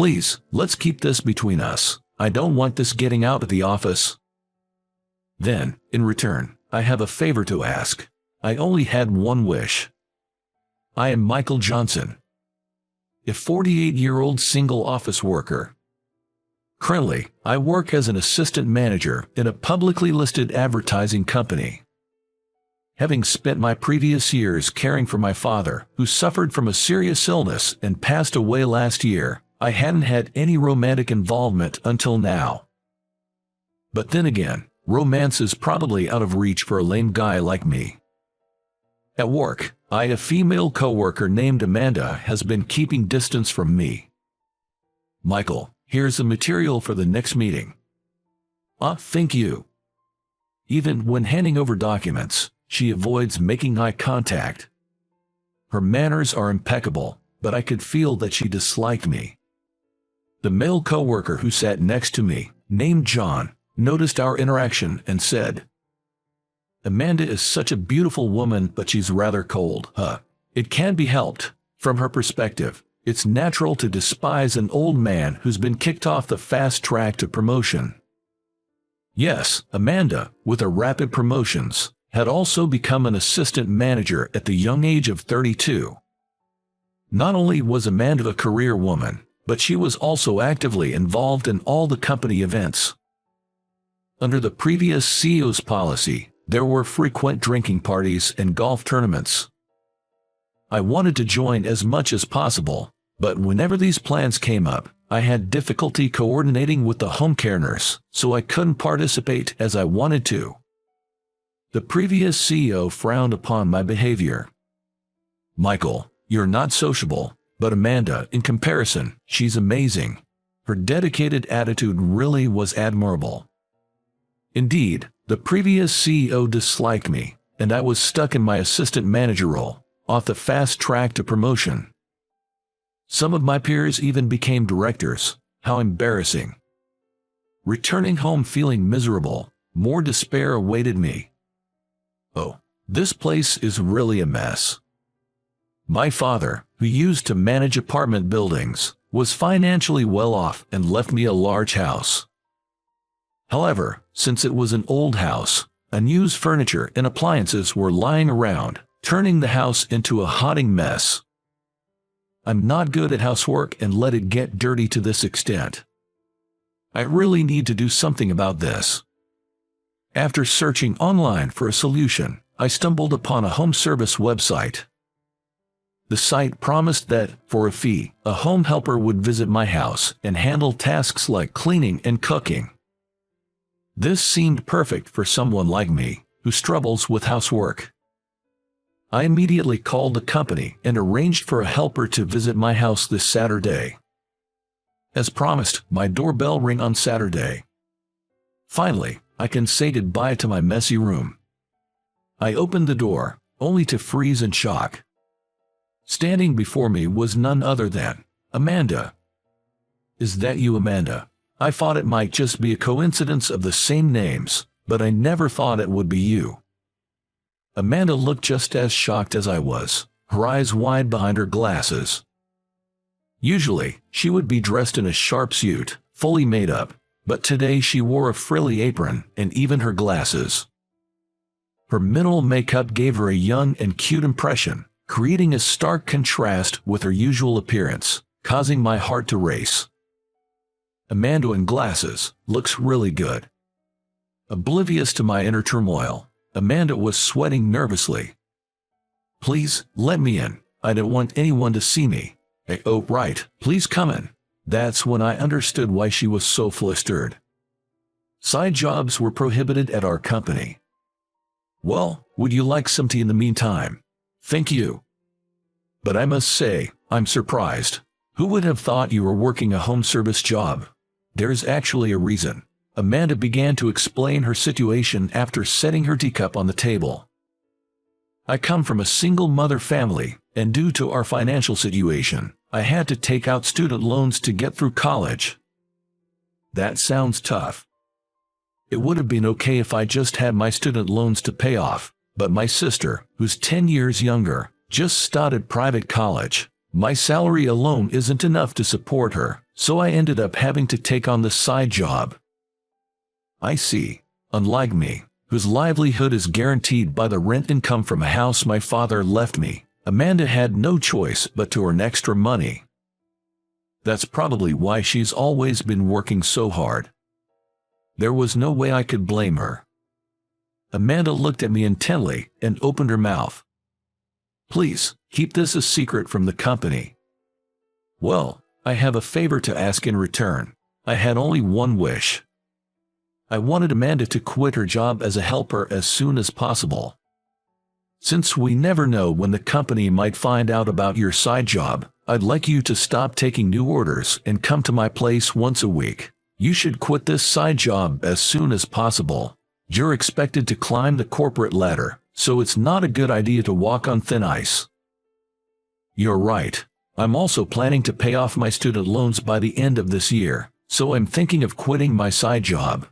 Please, let's keep this between us. I don't want this getting out of the office. Then, in return, I have a favor to ask. I only had one wish. I am Michael Johnson, a 48-year-old single office worker. Currently, I work as an assistant manager in a publicly listed advertising company. Having spent my previous years caring for my father, who suffered from a serious illness and passed away last year, I hadn't had any romantic involvement until now. But then again, romance is probably out of reach for a lame guy like me. At work, a female coworker named Amanda has been keeping distance from me. Michael, here's the material for the next meeting. Thank you. Even when handing over documents, she avoids making eye contact. Her manners are impeccable, but I could feel that she disliked me. The male coworker who sat next to me, named John, noticed our interaction and said, "Amanda is such a beautiful woman, but she's rather cold, huh? It can't be helped. From her perspective, it's natural to despise an old man who's been kicked off the fast track to promotion." Yes, Amanda, with her rapid promotions, had also become an assistant manager at the young age of 32. Not only was Amanda a career woman, but she was also actively involved in all the company events. Under the previous CEO's policy, there were frequent drinking parties and golf tournaments. I wanted to join as much as possible, but whenever these plans came up, I had difficulty coordinating with the home care nurse, so I couldn't participate as I wanted to. The previous CEO frowned upon my behavior. "Michael, you're not sociable, but Amanda, in comparison, she's amazing. Her dedicated attitude really was admirable." Indeed, the previous CEO disliked me, and I was stuck in my assistant manager role, off the fast track to promotion. Some of my peers even became directors. How embarrassing. Returning home feeling miserable, more despair awaited me. Oh, this place is really a mess. My father, who used to manage apartment buildings, was financially well off and left me a large house. However, since it was an old house, unused furniture and appliances were lying around, turning the house into a haunting mess. I'm not good at housework and let it get dirty to this extent. I really need to do something about this. After searching online for a solution, I stumbled upon a home service website. The site promised that, for a fee, a home helper would visit my house and handle tasks like cleaning and cooking. This seemed perfect for someone like me, who struggles with housework. I immediately called the company and arranged for a helper to visit my house this Saturday. As promised, my doorbell rang on Saturday. Finally, I can say goodbye to my messy room. I opened the door, only to freeze in shock. Standing before me was none other than Amanda. "Is that you, Amanda?" I thought it might just be a coincidence of the same names, but I never thought it would be you. Amanda looked just as shocked as I was, her eyes wide behind her glasses. Usually, she would be dressed in a sharp suit, fully made up, but today she wore a frilly apron and even her glasses. Her minimal makeup gave her a young and cute impression, creating a stark contrast with her usual appearance, causing my heart to race. Amanda in glasses looks really good. Oblivious to my inner turmoil, Amanda was sweating nervously. "Please, let me in. I don't want anyone to see me." "Oh, right, please come in." That's when I understood why she was so flustered. Side jobs were prohibited at our company. "Well, would you like some tea in the meantime?" "Thank you. But I must say, I'm surprised. Who would have thought you were working a home service job?" "There's actually a reason." Amanda began to explain her situation after setting her teacup on the table. "I come from a single mother family, and due to our financial situation, I had to take out student loans to get through college." "That sounds tough." "It would have been okay if I just had my student loans to pay off, but my sister, who's 10 years younger, just started private college. My salary alone isn't enough to support her, so I ended up having to take on this side job. I see. Unlike me, whose livelihood is guaranteed by the rent income from a house my father left me, Amanda had no choice but to earn extra money. That's probably why she's always been working so hard. There was no way I could blame her. Amanda looked at me intently and opened her mouth. Please, keep this a secret from the company. Well, I have a favor to ask in return. I had only one wish. I wanted Amanda to quit her job as a helper as soon as possible. Since we never know when the company might find out about your side job, I'd like you to stop taking new orders and come to my place once a week. You should quit this side job as soon as possible. You're expected to climb the corporate ladder, so it's not a good idea to walk on thin ice. You're right. I'm also planning to pay off my student loans by the end of this year, so I'm thinking of quitting my side job.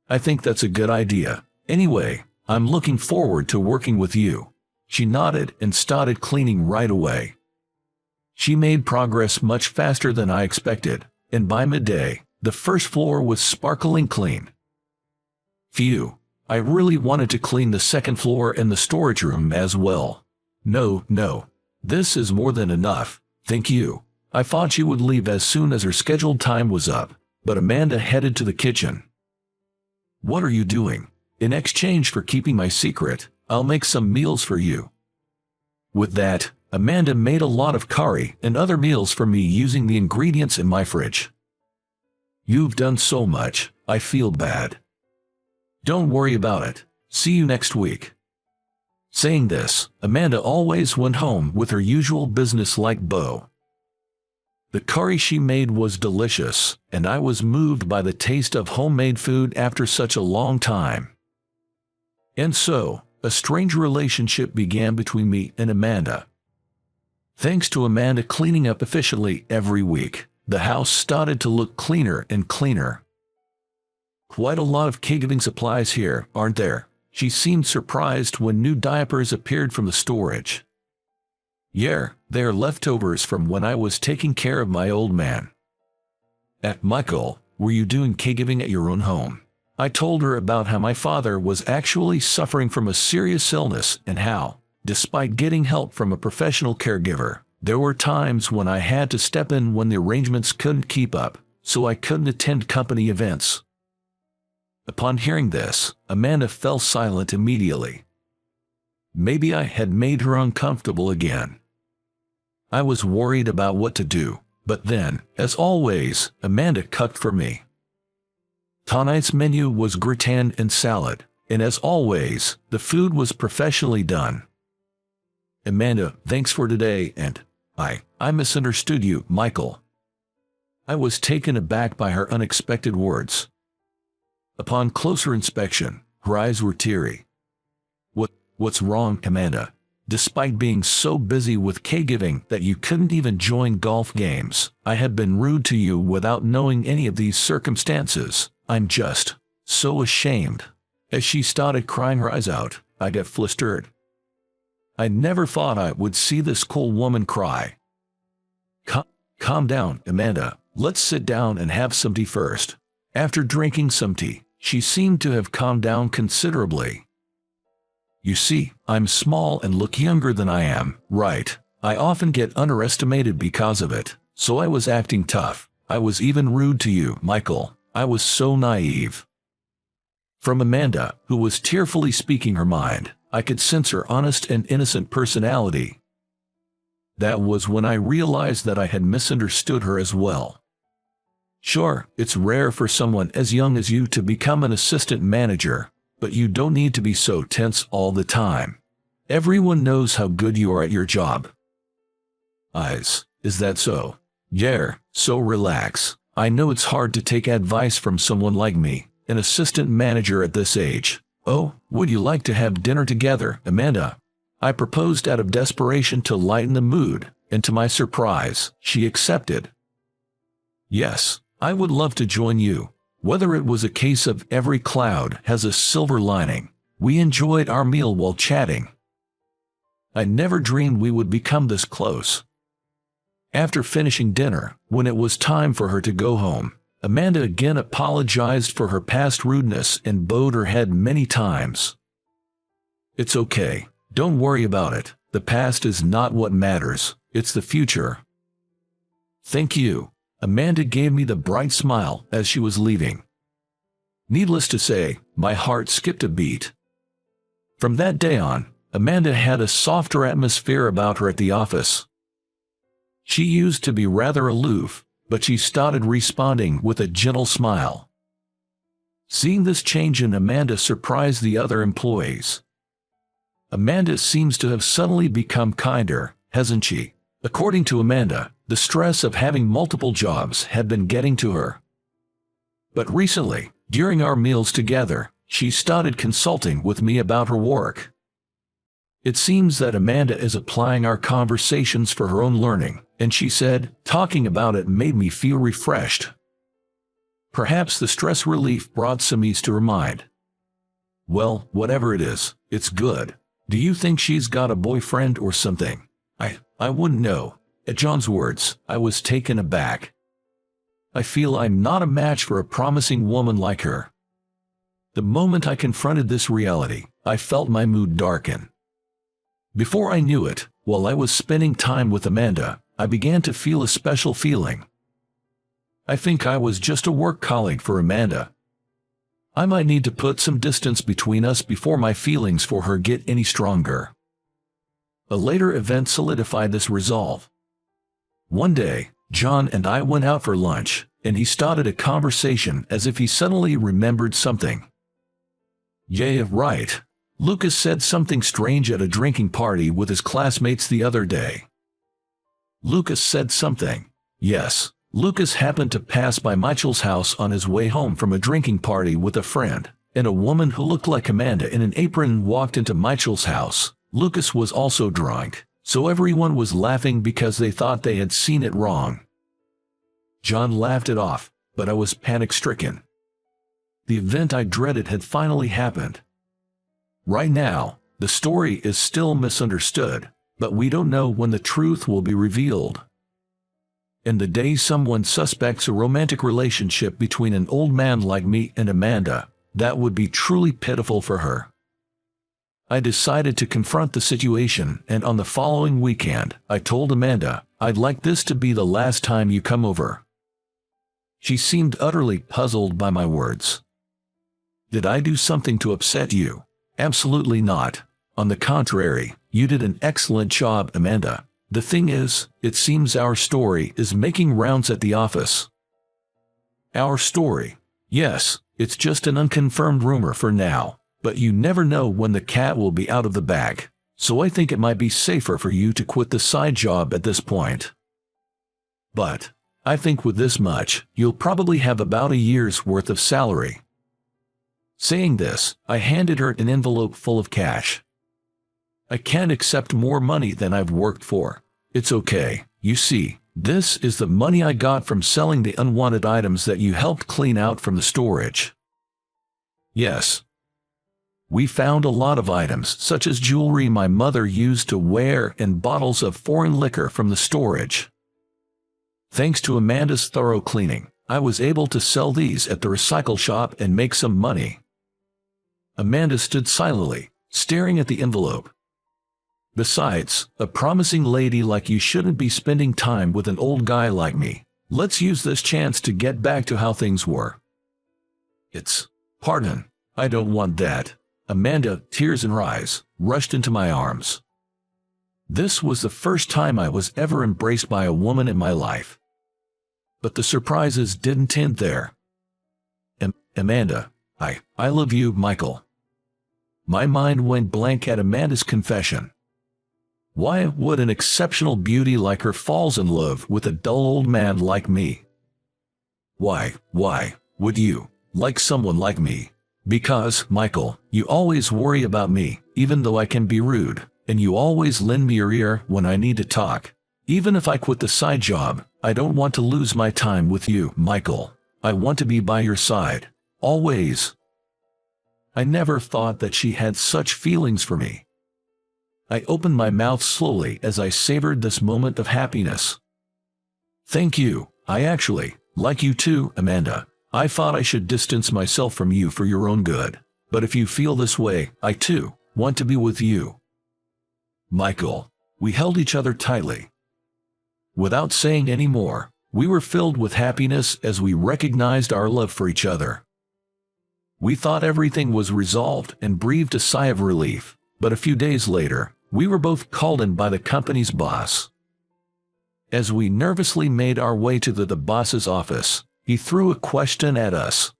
I think that's a good idea. Anyway, I'm looking forward to working with you. She nodded and started cleaning right away. She made progress much faster than I expected, and by midday, the first floor was sparkling clean. Phew, I really wanted to clean the second floor and the storage room as well. No, this is more than enough, thank you. I thought she would leave as soon as her scheduled time was up, but Amanda headed to the kitchen. What are you doing? In exchange for keeping my secret, I'll make some meals for you. With that, Amanda made a lot of curry and other meals for me using the ingredients in my fridge. You've done so much, I feel bad. Don't worry about it. See you next week. Saying this, Amanda always went home with her usual business-like bow. The curry she made was delicious, and I was moved by the taste of homemade food after such a long time. And so, a strange relationship began between me and Amanda. Thanks to Amanda cleaning up efficiently every week, the house started to look cleaner and cleaner. Quite a lot of caregiving supplies here, aren't there? She seemed surprised when new diapers appeared from the storage. Yeah, they're leftovers from when I was taking care of my old man. Michael, were you doing caregiving at your own home? I told her about how my father was actually suffering from a serious illness and how, despite getting help from a professional caregiver, there were times when I had to step in when the arrangements couldn't keep up, so I couldn't attend company events. Upon hearing this, Amanda fell silent immediately. Maybe I had made her uncomfortable again. I was worried about what to do, but then, as always, Amanda cooked for me. Tonight's menu was gratin and salad, and as always, the food was professionally done. Amanda, thanks for today, and I misunderstood you, Michael. I was taken aback by her unexpected words. Upon closer inspection, her eyes were teary. What's wrong, Amanda? Despite being so busy with caregiving that you couldn't even join golf games, I had been rude to you without knowing any of these circumstances. I'm just so ashamed. As she started crying her eyes out, I got flustered. I never thought I would see this cool woman cry. Calm down, Amanda. Let's sit down and have some tea first. After drinking some tea, she seemed to have calmed down considerably. You see, I'm small and look younger than I am, right? I often get underestimated because of it, so I was acting tough. I was even rude to you, Michael. I was so naive. From Amanda, who was tearfully speaking her mind, I could sense her honest and innocent personality. That was when I realized that I had misunderstood her as well. Sure, it's rare for someone as young as you to become an assistant manager, but you don't need to be so tense all the time. Everyone knows how good you are at your job. Is that so? Yeah, so relax. I know it's hard to take advice from someone like me, an assistant manager at this age. Oh, would you like to have dinner together, Amanda? I proposed out of desperation to lighten the mood, and to my surprise, she accepted. Yes, I would love to join you. Whether it was a case of every cloud has a silver lining, we enjoyed our meal while chatting. I never dreamed we would become this close. After finishing dinner, when it was time for her to go home, Amanda again apologized for her past rudeness and bowed her head many times. "It's okay. Don't worry about it. The past is not what matters. It's the future." "Thank you." Amanda gave me the bright smile as she was leaving. Needless to say, my heart skipped a beat. From that day on, Amanda had a softer atmosphere about her at the office. She used to be rather aloof, but she started responding with a gentle smile. Seeing this change in Amanda surprised the other employees. Amanda seems to have suddenly become kinder, hasn't she? According to Amanda, the stress of having multiple jobs had been getting to her. But recently, during our meals together, she started consulting with me about her work. It seems that Amanda is applying our conversations for her own learning, and she said, "Talking about it made me feel refreshed." Perhaps the stress relief brought some ease to her mind. Well, whatever it is, it's good. Do you think she's got a boyfriend or something? I wouldn't know. At John's words, I was taken aback. I feel I'm not a match for a promising woman like her. The moment I confronted this reality, I felt my mood darken. Before I knew it, while I was spending time with Amanda, I began to feel a special feeling. I think I was just a work colleague for Amanda. I might need to put some distance between us before my feelings for her get any stronger. A later event solidified this resolve. One day, John and I went out for lunch, and he started a conversation as if he suddenly remembered something. "Yeah, right. Lucas said something strange at a drinking party with his classmates the other day." Lucas said something. Yes, Lucas happened to pass by Michael's house on his way home from a drinking party with a friend, and a woman who looked like Amanda in an apron walked into Michael's house. Lucas was also drunk, so everyone was laughing because they thought they had seen it wrong. John laughed it off, but I was panic-stricken. The event I dreaded had finally happened. Right now, the story is still misunderstood, but we don't know when the truth will be revealed. And the day someone suspects a romantic relationship between an old man like me and Amanda, that would be truly pitiful for her. I decided to confront the situation, and on the following weekend, I told Amanda, "I'd like this to be the last time you come over." She seemed utterly puzzled by my words. "Did I do something to upset you?" "Absolutely not. On the contrary, you did an excellent job, Amanda. The thing is, it seems our story is making rounds at the office." "Our story?" "Yes, it's just an unconfirmed rumor for now, but you never know when the cat will be out of the bag, so I think it might be safer for you to quit the side job at this point. But I think with this much, you'll probably have about a year's worth of salary." Saying this, I handed her an envelope full of cash. "I can't accept more money than I've worked for." "It's okay. You see, this is the money I got from selling the unwanted items that you helped clean out from the storage." "Yes. We found a lot of items, such as jewelry my mother used to wear and bottles of foreign liquor from the storage. Thanks to Amanda's thorough cleaning, I was able to sell these at the recycle shop and make some money." Amanda stood silently, staring at the envelope. "Besides, a promising lady like you shouldn't be spending time with an old guy like me. Let's use this chance to get back to how things were." Pardon, I don't want that." Amanda, tears in her eyes, rushed into my arms. This was the first time I was ever embraced by a woman in my life. But the surprises didn't end there. Amanda, I love you, Michael." My mind went blank at Amanda's confession. Why would an exceptional beauty like her falls in love with a dull old man like me? Why would you like someone like me? "Because, Michael, you always worry about me, even though I can be rude, and you always lend me your ear when I need to talk. Even if I quit the side job, I don't want to lose my time with you, Michael. I want to be by your side, always." I never thought that she had such feelings for me. I opened my mouth slowly as I savored this moment of happiness. Thank you. I actually like you too, Amanda. I thought I should distance myself from you for your own good. But if you feel this way, I too want to be with you. Michael. We held each other tightly. Without saying any more, we were filled with happiness as we recognized our love for each other. We thought everything was resolved and breathed a sigh of relief, but a few days later, we were both called in by the company's boss. As we nervously made our way to the boss's office, he threw a question at us.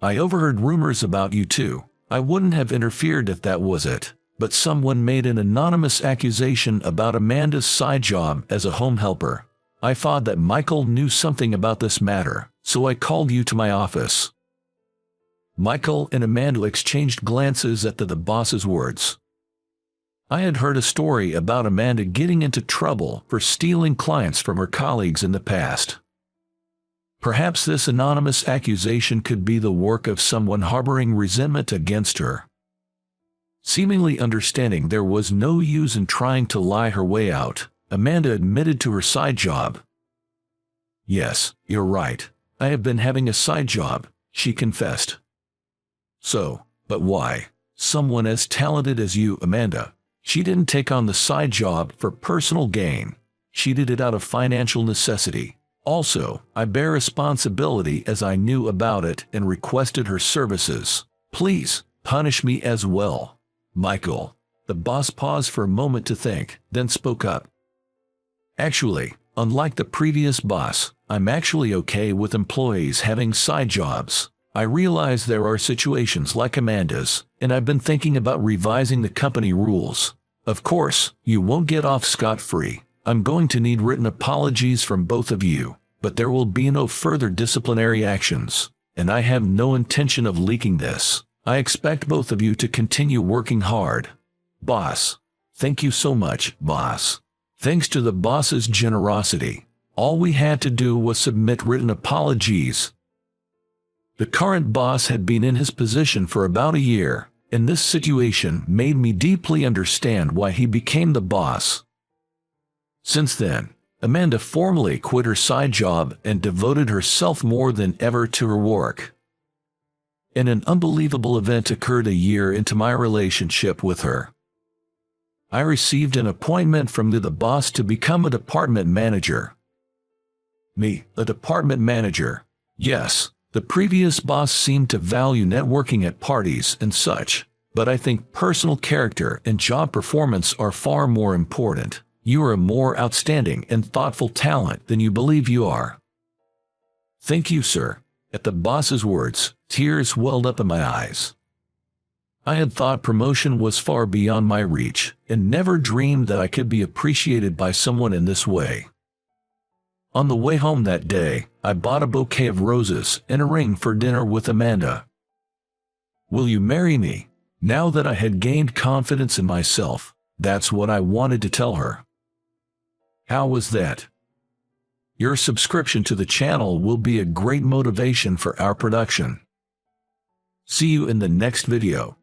I overheard rumors about you two. I wouldn't have interfered if that was it, but someone made an anonymous accusation about Amanda's side job as a home helper. I thought that Michael knew something about this matter, so I called you to my office. Michael and Amanda exchanged glances at the boss's words. I had heard a story about Amanda getting into trouble for stealing clients from her colleagues in the past. Perhaps this anonymous accusation could be the work of someone harboring resentment against her. Seemingly understanding there was no use in trying to lie her way out, Amanda admitted to her side job. Yes, you're right. I have been having a side job, she confessed. So, but why? Someone as talented as you, Amanda. She didn't take on the side job for personal gain. She did it out of financial necessity. Also, I bear responsibility as I knew about it and requested her services. Please, punish me as well. Michael. The boss paused for a moment to think, then spoke up. Actually, unlike the previous boss, I'm actually okay with employees having side jobs. I realize there are situations like Amanda's, and I've been thinking about revising the company rules. Of course, you won't get off scot-free. I'm going to need written apologies from both of you, but there will be no further disciplinary actions, and I have no intention of leaking this. I expect both of you to continue working hard. Boss. Thank you so much, boss. Thanks to the boss's generosity, all we had to do was submit written apologies. The current boss had been in his position for about a year, and this situation made me deeply understand why he became the boss. Since then, Amanda formally quit her side job and devoted herself more than ever to her work. And an unbelievable event occurred a year into my relationship with her. I received an appointment from the boss to become a department manager. Me, a department manager? Yes. The previous boss seemed to value networking at parties and such, but I think personal character and job performance are far more important. You are a more outstanding and thoughtful talent than you believe you are. Thank you, sir. At the boss's words, tears welled up in my eyes. I had thought promotion was far beyond my reach, and never dreamed that I could be appreciated by someone in this way. On the way home that day, I bought a bouquet of roses and a ring for dinner with Amanda. Will you marry me? Now that I had gained confidence in myself, that's what I wanted to tell her. How was that? Your subscription to the channel will be a great motivation for our production. See you in the next video.